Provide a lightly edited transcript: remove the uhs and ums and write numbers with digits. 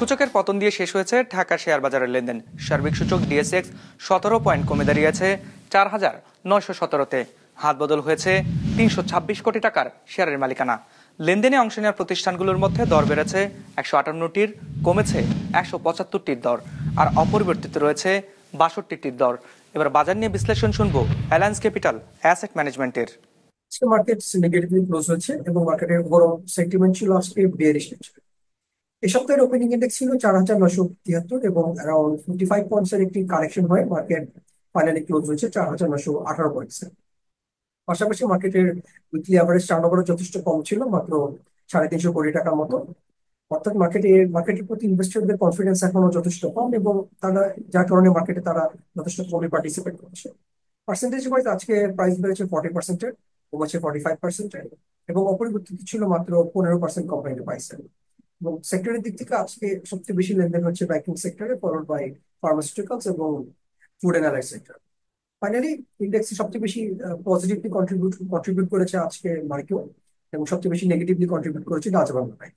সূচকের পতন দিয়ে শেষ হয়েছে ঢাকা শেয়ার বাজারের লেনদেন। সার্বিক সূচক ডিএসএক্স 17 পয়েন্ট কমে দাঁড়িয়েছে 4,917-তে। হাত বদল হয়েছে 326 কোটি টাকার শেয়ারের মালিকানা। লেনদেনে অংশ নেওয়ার প্রতিষ্ঠানগুলোর মধ্যে দর বেড়েছে 158টির, কমেছে 175টির দর, আর অপরিবর্তিত রয়েছে 62টির দর। এবার বাজার নিয়ে বিশ্লেষণ শুনবো অ্যালায়েন্স ক্যাপিটাল অ্যাসেট ম্যানেজমেন্টের। মার্কেট নেগেটিভলি ক্লোজ হয়েছে এবং মার্কেটের ওভারঅল সেন্টিমেন্ট ছিল আজকে বিয়ারিশ। এই সপ্তাহের ওপেনিং ইন্ডেক্স ছিল 4,973 এবং অ্যারাউন্ড 55 পয়েন্টস এর একটি কারেকশন হয়ে মার্কেট ফাইনালি ক্লোজ হয়েছে 4,918 পয়েন্টস। পাশাপাশি মার্কেটের উইকলি অ্যাভারেজ টার্নওভার যথেষ্ট কম ছিল, মাত্র 350 কোটি টাকার মতো। অর্থাৎ মার্কেটের প্রতি ইনভেস্টরদের কনফিডেন্স এখনো যথেষ্ট কম এবং তারা যার কারণে মার্কেটে তারা যথেষ্ট কমে পার্টিসিপেট করছে। পার্সেন্টেজ ওয়াইজ আজকে প্রাইস বেড়েছে 40%, কমেছে 45%, এবং অপরিবর্তিত ছিল মাত্র 15% কোম্পানির প্রাইসে। এবং সেক্টরের দিক থেকে আজকে সবচেয়ে বেশি লেনদেন হচ্ছে ব্যাংকিং সেক্টরে, ফলোড বাই ফার্মাসিউটিক্যালস এবং food and allied sector. Finally ইন্ডেক্সে সবচেয়ে বেশি পজিটিভলি কন্ট্রিবিউট করেছে আজকে মার্কেট, এবং সবচেয়ে বেশি নেগেটিভলি কন্ট্রিবিউট করেছে ডাচ বাংলা ব্যাংক।